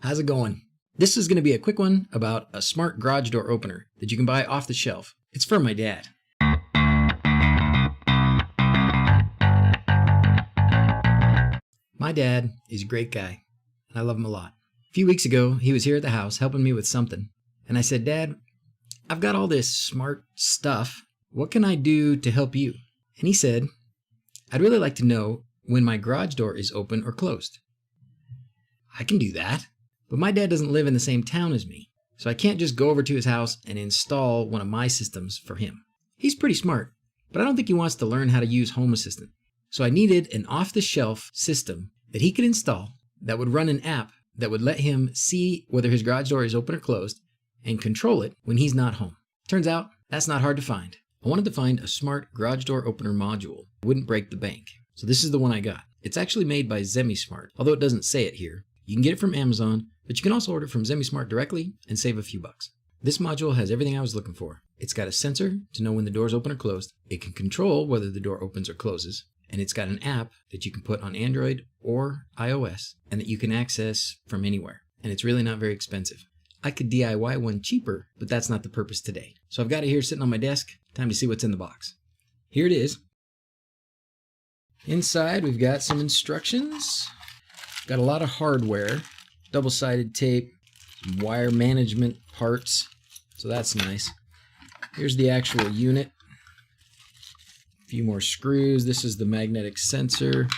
How's it going? This is going to be a quick one about a smart garage door opener that you can buy off the shelf. It's from my dad. My dad is a great guy, and I love him a lot. A few weeks ago, he was here at the house helping me with something, and I said, "Dad, I've got all this smart stuff. What can I do to help you?" And he said, "I'd really like to know when my garage door is open or closed." I can do that, but my dad doesn't live in the same town as me, so I can't just go over to his house and install one of my systems for him. He's pretty smart, but I don't think he wants to learn how to use Home Assistant. So I needed an off-the-shelf system that he could install that would run an app that would let him see whether his garage door is open or closed and control it when he's not home. Turns out, that's not hard to find. I wanted to find a smart garage door opener module that wouldn't break the bank. So this is the one I got. It's actually made by Zemismart, although it doesn't say it here. You can get it from Amazon, but you can also order it from Zemismart directly and save a few bucks. This module has everything I was looking for. It's got a sensor to know when the door is open or closed. It can control whether the door opens or closes. And it's got an app that you can put on Android or iOS and that you can access from anywhere. And it's really not very expensive. I could DIY one cheaper, but that's not the purpose today. So I've got it here sitting on my desk. Time to see what's in the box. Here it is. Inside, we've got some instructions. Got a lot of hardware, double-sided tape, some wire management parts, so that's nice. Here's the actual unit. A few more screws. This is the magnetic sensor.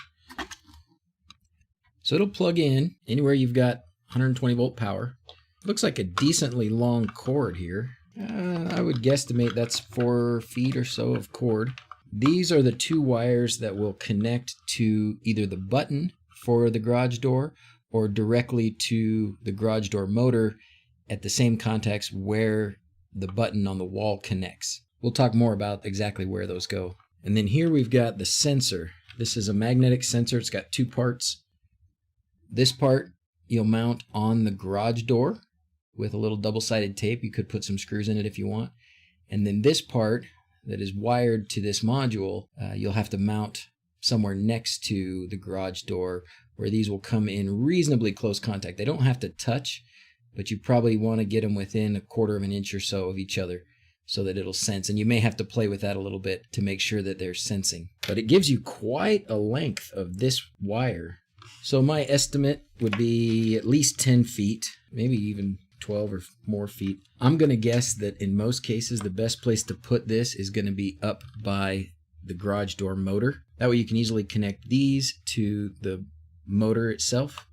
So it'll plug in anywhere you've got 120 volt power. Looks like a decently long cord here. I would guesstimate that's 4 feet or so of cord. These are the 2 wires that will connect to either the button for the garage door or directly to the garage door motor at the same contacts where the button on the wall connects. We'll talk more about exactly where those go. And then here we've got the sensor. This is a magnetic sensor. It's got 2 parts. This part you'll mount on the garage door with a little double-sided tape. You could put some screws in it if you want. And then this part that is wired to this module, you'll have to mount somewhere next to the garage door where these will come in reasonably close contact. They don't have to touch, but you probably want to get them within 1/4 of an inch or so of each other so that it'll sense. And you may have to play with that a little bit to make sure that they're sensing. But it gives you quite a length of this wire. So my estimate would be at least 10 feet, maybe even 12 or more feet. I'm going to guess that in most cases, the best place to put this is going to be up by the garage door motor. That way you can easily connect these to the motor itself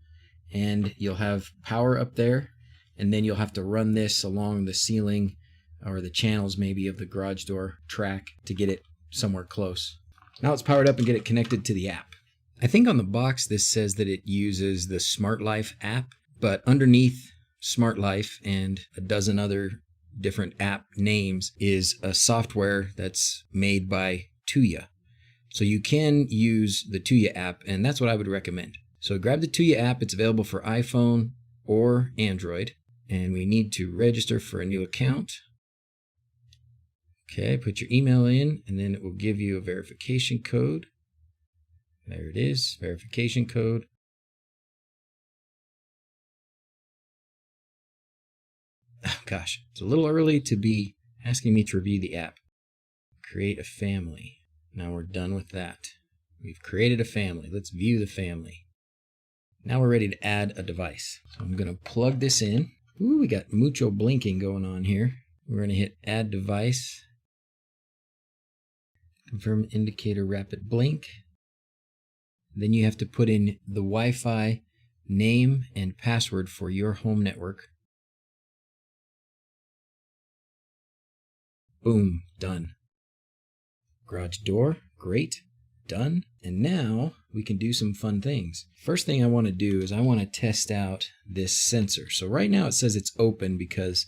and you'll have power up there, and then you'll have to run this along the ceiling or the channels maybe of the garage door track to get it somewhere close. Now it's powered up and get it connected to the app. I think on the box this says that it uses the Smart Life app, but underneath Smart Life and a dozen other different app names is a software that's made by Tuya. So you can use the Tuya app, and that's what I would recommend. So grab the Tuya app. It's available for iPhone or Android, and we need to register for a new account. Okay, put your email in, and then it will give you a verification code. There it is, verification code. Oh gosh, it's a little early to be asking me to review the app. Create a family. Now we're done with that. We've created a family. Let's view the family. Now we're ready to add a device. So I'm going to plug this in. Ooh, we got mucho blinking going on here. We're going to hit add device. Confirm indicator rapid blink. Then you have to put in the Wi-Fi name and password for your home network. Boom, done. Garage door, great, done. And now we can do some fun things. First thing I want to do is I want to test out this sensor. So right now it says it's open because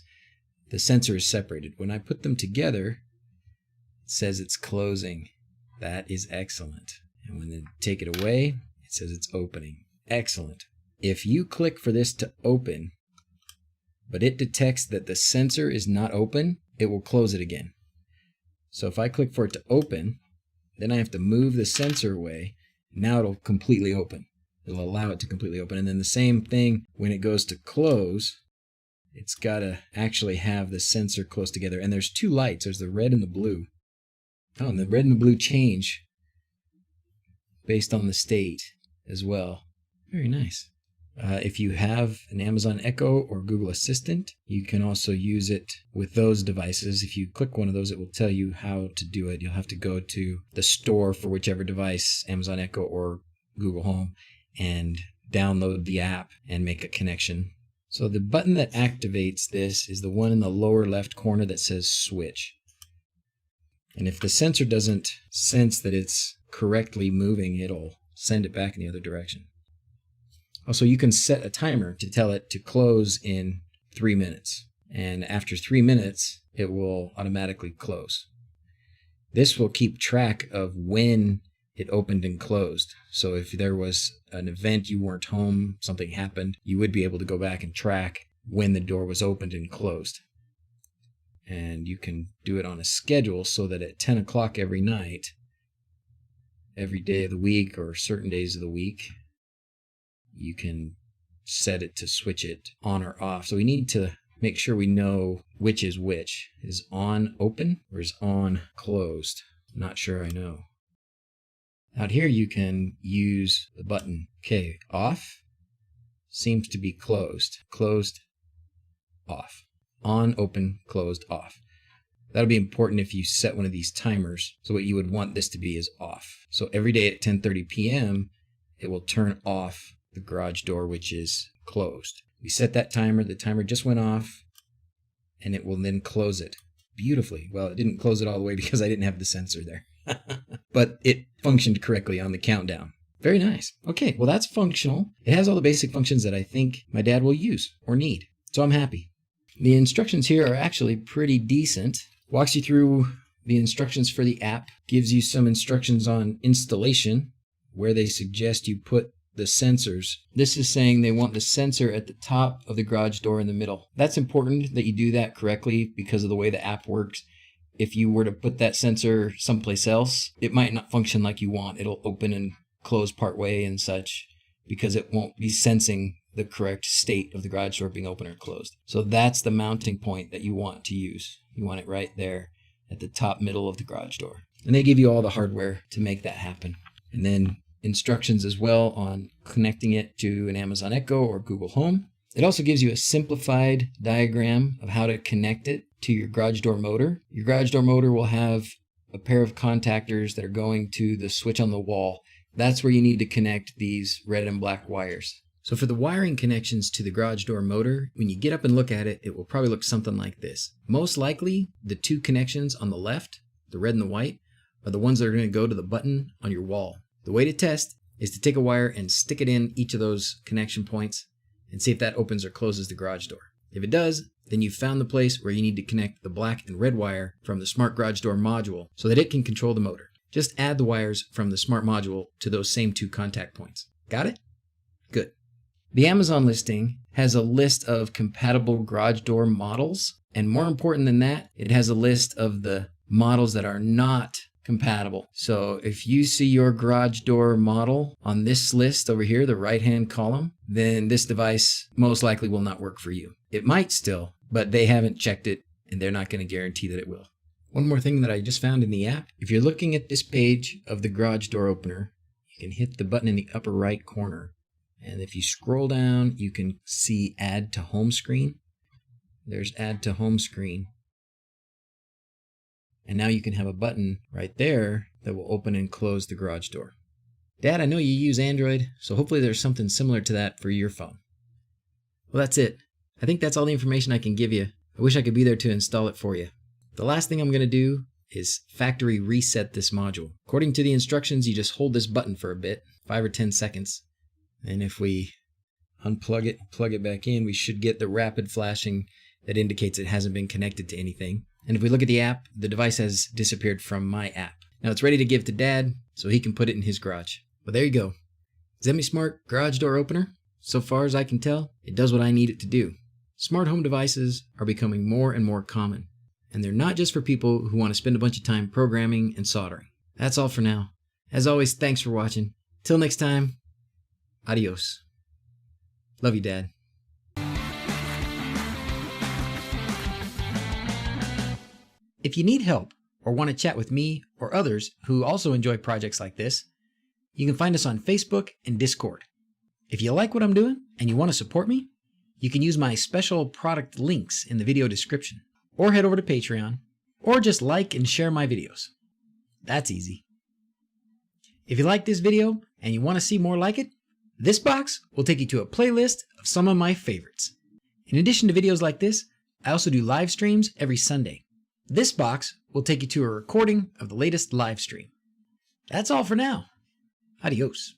the sensor is separated. When I put them together, it says it's closing. That is excellent. And when they take it away, it says it's opening. Excellent. If you click for this to open, but it detects that the sensor is not open, it will close it again. So if I click for it to open, then I have to move the sensor away. Now it'll completely open. It'll allow it to completely open. And then the same thing when it goes to close, it's got to actually have the sensor close together. And there's two lights. There's the red and the blue. Oh, and the red and the blue change based on the state as well. Very nice. If you have an Amazon Echo or Google Assistant, you can also use it with those devices. If you click one of those, it will tell you how to do it. You'll have to go to the store for whichever device, Amazon Echo or Google Home, and download the app and make a connection. So the button that activates this is the one in the lower left corner that says switch. And if the sensor doesn't sense that it's correctly moving, it'll send it back in the other direction. Also, you can set a timer to tell it to close in 3 minutes. And after 3 minutes, it will automatically close. This will keep track of when it opened and closed. So if there was an event, you weren't home, something happened, you would be able to go back and track when the door was opened and closed. And you can do it on a schedule so that at 10 o'clock every night, every day of the week or certain days of the week, you can set it to switch it on or off. So we need to make sure we know which is which. Is on open or is on closed? Not sure I know. Out here you can use the button. Okay, off seems to be closed. Closed, off. On, open, closed, off. That'll be important if you set one of these timers. So what you would want this to be is off. So every day at 10:30 p.m., it will turn off the garage door, which is closed. We set that timer. The timer just went off, and it will then close it beautifully. Well, it didn't close it all the way because I didn't have the sensor there. But it functioned correctly on the countdown. Very nice. Okay, well, that's functional. It has all the basic functions that I think my dad will use or need. So I'm happy. The instructions here are actually pretty decent. Walks you through the instructions for the app, gives you some instructions on installation, where they suggest you put the sensors. This is saying they want the sensor at the top of the garage door in the middle. That's important that you do that correctly because of the way the app works. If you were to put that sensor someplace else, it might not function like you want. It'll open and close part way and such because it won't be sensing the correct state of the garage door being open or closed. So that's the mounting point that you want to use. You want it right there at the top middle of the garage door. And they give you all the hardware to make that happen. And then instructions as well on connecting it to an Amazon Echo or Google Home. It also gives you a simplified diagram of how to connect it to your garage door motor. Your garage door motor will have a pair of contactors that are going to the switch on the wall. That's where you need to connect these red and black wires. So for the wiring connections to the garage door motor, when you get up and look at it, it will probably look something like this. Most likely, the two connections on the left, the red and the white, are the ones that are going to go to the button on your wall. The way to test is to take a wire and stick it in each of those connection points and see if that opens or closes the garage door. If it does, then you've found the place where you need to connect the black and red wire from the smart garage door module so that it can control the motor. Just add the wires from the smart module to those same two contact points. Got it? Good. The Amazon listing has a list of compatible garage door models, and more important than that, it has a list of the models that are not compatible. So if you see your garage door model on this list over here, the right-hand column, then this device most likely will not work for you. It might still, but they haven't checked it, and they're not going to guarantee that it will. One more thing that I just found in the app, if you're looking at this page of the garage door opener, you can hit the button in the upper right corner. And if you scroll down, you can see Add to Home Screen. There's Add to Home Screen. And now you can have a button right there that will open and close the garage door. Dad, I know you use Android, so hopefully there's something similar to that for your phone. Well, that's it. I think that's all the information I can give you. I wish I could be there to install it for you. The last thing I'm going to do is factory reset this module. According to the instructions, you just hold this button for a bit, 5 or 10 seconds. And if we unplug it, plug it back in, we should get the rapid flashing that indicates it hasn't been connected to anything. And if we look at the app, the device has disappeared from my app. Now it's ready to give to Dad so he can put it in his garage. But there you go. Zemismart garage door opener. So far as I can tell, it does what I need it to do. Smart home devices are becoming more and more common. And they're not just for people who want to spend a bunch of time programming and soldering. That's all for now. As always, thanks for watching. Till next time, Adios. Love you, Dad. If you need help or want to chat with me or others who also enjoy projects like this, you can find us on Facebook and Discord. If you like what I'm doing and you want to support me, you can use my special product links in the video description, or head over to Patreon, or just like and share my videos. That's easy. If you like this video and you want to see more like it, this box will take you to a playlist of some of my favorites. In addition to videos like this, I also do live streams every Sunday. This box will take you to a recording of the latest live stream. That's all for now. Adios.